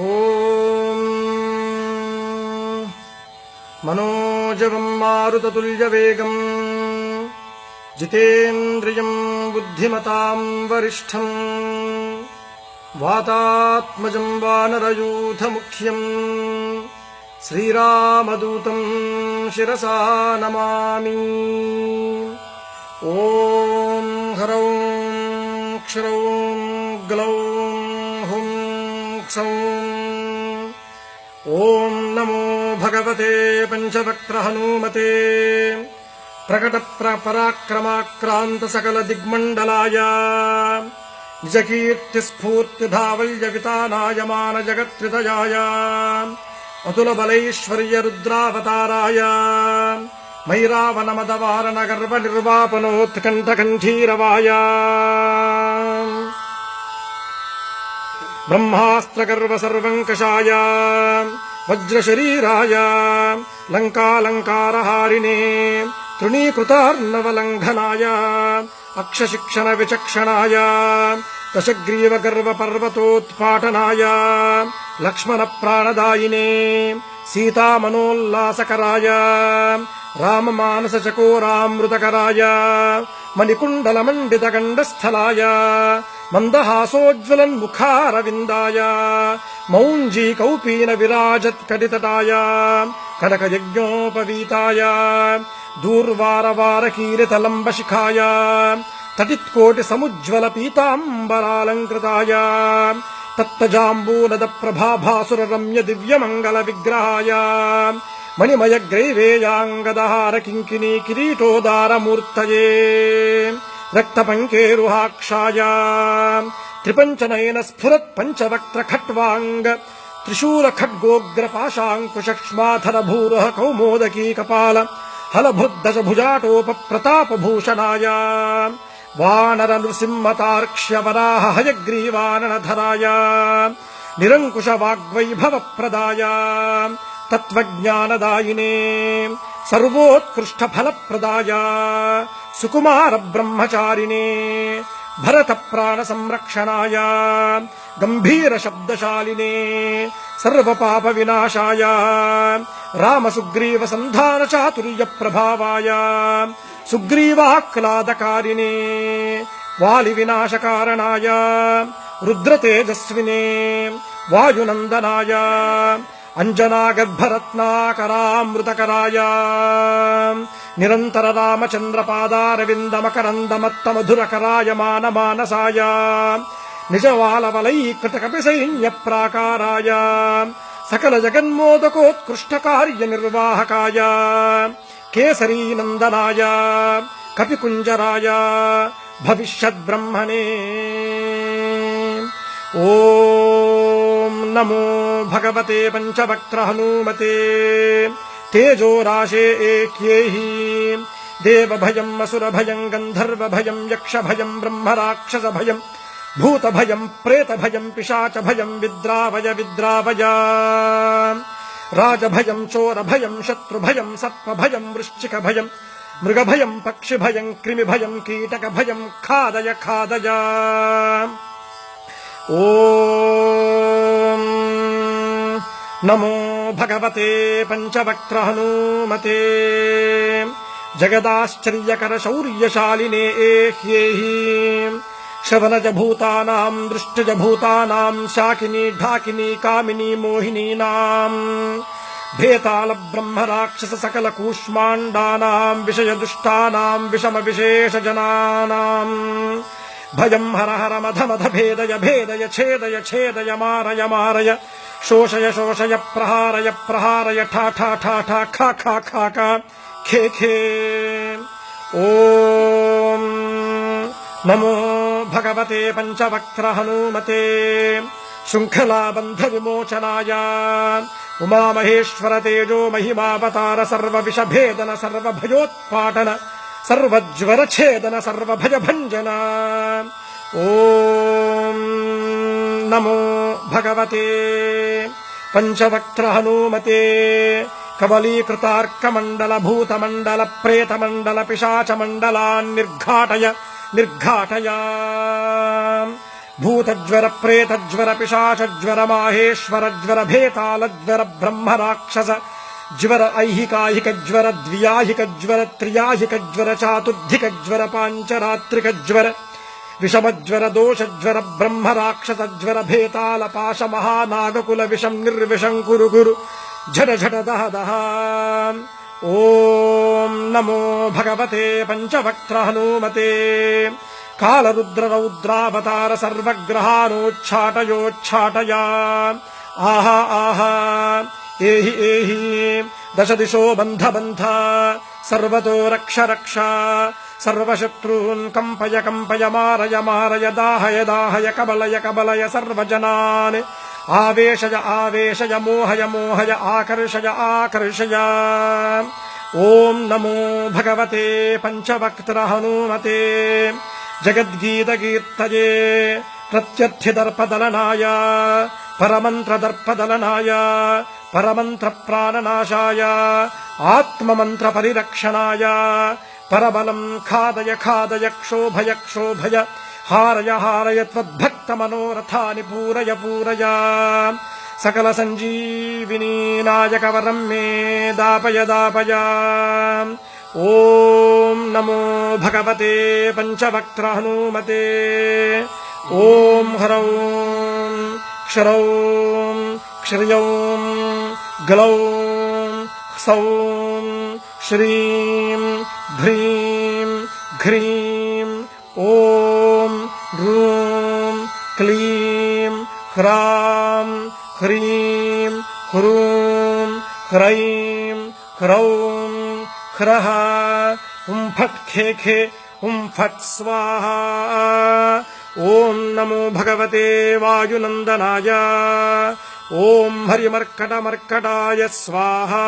ఓం మనోజవం మారుతతుల్యవేగం జితేంద్రియం బుద్ధిమతాం వరిష్టం వాతాత్మజం వానరయూథముఖ్యం శ్రీరామదూతం శిరసా నమామి. ఓం హ్రౌం క్షరౌం గ్లౌం హుం క్షౌం. ఓం నమో భగవతే పంచవక్త్ర హనుమతే ప్రకట పరాక్రమాక్రాంత సకల దిగ్మండలాయ నిజకీర్తి స్ఫూర్తి ధావల్య వితానాయమాన జగత్రితయాయ అతుల బలైశ్వర్య రుద్రావతారాయ మైరావనమదవారణ గర్వ నిర్వాపనోత్కంఠకంఠీరవాయ బ్రహ్మాస్త్రగర్వ సర్వంకషాయ వజ్రశరీరాయ లంకాలంకారహారిణే తృణీకృతార్ణవలంఘనాయ అక్షశిక్షణ విచక్షణాయ దశగ్రీవ గర్వ పర్వతోత్పాటనాయ లక్ష్మణ ప్రాణదాయినే సీతామనోల్లాసకరాయ రామమానస చకోరామృతకరాయ మణికుండలమండిత గండస్థలాయ మందహాసోజ్వలన్ముఖారవిందాయ మౌంజీ కౌపీన విరాజత్కటితటాయ కనకయజ్ఞోపవీతాయ దూర్వారవారకీరితలంబశిఖాయ తటిత్కోటి సముజ్వల పీతాంబరాలంకృతాయ తప్తజాంబూనద ప్రభాభాసుర రమ్య దివ్యమంగళ విగ్రహాయ మణిమయ గ్రైవేయాంగదహార కింకినీ కిరీటోదారమూర్తయే రక్తపంకేరుహాక్షాయ త్రిపంచనయన స్ఫురత్ పంచవక్త్ర ఖట్వాంగ త్రిశూల ఖడ్గోగ్ర పాశాంకుశక్ష్మాధర భూరః కౌమోదకీ కపాల హలభృద్దశ భుజాటోప ప్రతాపభూషణాయ వానర నృసింహతార్క్ష్య వరాహ హయగ్రీవాననధరాయ నిరంకుశ వాగ్వైభవ ప్రదాయ తత్వజ్ఞానదాయినే సర్వోత్కృష్ట ఫలప్రదాయ సుకుమార బ్రహ్మచారిణే భరత ప్రాణ సంరక్షణాయ గంభీర శబ్దశాలినే సర్వపాప వినాశాయ రామ సుగ్రీవ సంధాన చాతుర్య ప్రభావాయ సుగ్రీవాహ్లాదకారిణే వాలి వినాశకారణాయ రుద్రతేజస్వినే వాయునందనాయ అంజనాగర్భరత్నాకరామృతకరాయ నిరంతర రామచంద్రపాదారవిందమకరందమత్త మధురకరాయ మానమానసాయ నిజవాలవలైకృత కపిసైన్య ప్రాకారాయ సకల జగన్మోదకోత్కృష్ట కార్య నిర్వాహకాయ కేసరీనందనాయ కపికుంజరాయ భవిష్యద్బ్రహ్మణే. ఓం నమో భగవతే పంచవక్త్ర హనుమతే తేజోరాశే ఏక్యేహి దేవభయం అసురభయం గంధర్వభయం యక్షభయం బ్రహ్మరాక్షసభయం భూతభయం ప్రేతభయం పిశాచభయం విద్రావయ విద్రావయ రాజభయం చోరభయం శత్రుభయం సత్వభయం వృశ్చికభయం మృగభయం పక్షిభయం క్రిమిభయం కీటకభయం ఖాదయ ఖాదయ. ఓం నమో భగవతే పంచవక్త్ర హనుమతే జగదాశ్చర్యకర శౌర్యశాలినే ఏహ్యేహి శవనజ భూతానాం దృష్టజ భూతానాం శాకినీ ఢాకినీ కామినీ మోహినీనాం భేతాళ బ్రహ్మ రాక్షస సకల కూష్మాండానాం విషయ దుష్టానాం విషమ విశేష జనానాం భయం హర హర మధ మధ భేదయ భేదయ ఛేదయ ఛేదయ మారయ మారయ శోషయ శోషయ ప్రహారయ ప్రహారయ ఠా ఠా ఠా ఠా ఖా ఖా ఖా ఖా ఖే ఖే. ఓం నమో భగవతే పంచవక్త్ర హనుమతే శృంఖలాబంధ విమోచనాయ ఉమామహేశ్వర తేజో మహిమావతార సర్వ విషభేదన సర్వభయోత్పాటన సర్వజ్వరఛేదన సర్వభయభంజన. ఓం నమో భగవతే పంచవక్త్ర హనుమతే కవలీకృతార్కమండల భూతమండల ప్రేతమండల పిశాచమండలాన్ నిర్ఘాటయ నిర్ఘాటయ. భూతజ్వర ప్రేతజ్వర పిశాచజ్వర మాహేశ్వర జ్వర భేతాళ జ్వర బ్రహ్మ రాక్షస జ్వర ఐహికాహిక జ్వర ద్వ్యాహిక జ్వర త్రియాహిక జ్వర చాతుర్థిక జ్వర పాంచరాత్రిక జ్వర విషమజ్వర దోషజ్వర బ్రహ్మ రాక్షస జ్వర భేతాళ పాశ మహానాగకుల విషం నిర్విషం కురు గురు ఝట ఝట దహ దహ. ఓం నమో భగవతే పంచవక్త్ర హనుమతే కాళరుద్ర రౌద్రావతార సర్వగ్రహానోచ్ఛాటయోచ్ఛాటయా. ఆహా ఆహా ఏహి ఏహి దశ దిశో బంధ బంధ సర్వతో రక్ష రక్ష సర్వశత్రూన్ కంపయ కంపయ మారయ మారయ దాహయ దాహయ కబలయ కబలయ సర్వజనాన్ ఆవేశయ ఆవేశయ మోహయ మోహయ ఆకర్షయ ఆకర్షయ. ఓం నమో భగవతే పంచవక్త్ర హనుమతే జగద్గీతకీర్తయే ప్రత్యర్థిదర్పదలనాయ పరమంత్రదర్పదలనాయ పరమంత్ర ప్రాణనాశాయ ఆత్మమంత్ర పరిరక్షణాయ పరబలం ఖాదయ ఖాదయ క్షోభయ క్షోభయ హారయ హారయ త్వద్భక్త మనోరథాని పూరయ పూరయ. సకల సంజీవినీ నాయక వరం మే దాపయ దాపయ. ఓం నమో భగవతే పంచవక్త్ర హనుమతే. ఓం హ్రౌం క్షరౌం క్షర్యౌం గ్లౌం సౌం శ్రీం భ్రీం ఘ్రీం ఓం రూం క్లీం హ్రాం హ్రీం హ్రూం హ్రైం హ్రౌం హ్రః హుం ఫట్ ఖే ఖే హుం ఫట్ స్వాహా. ఓం నమో భగవతే వాయునందనాయ. ఓం హరిమర్కట మర్కటాయ స్వాహా.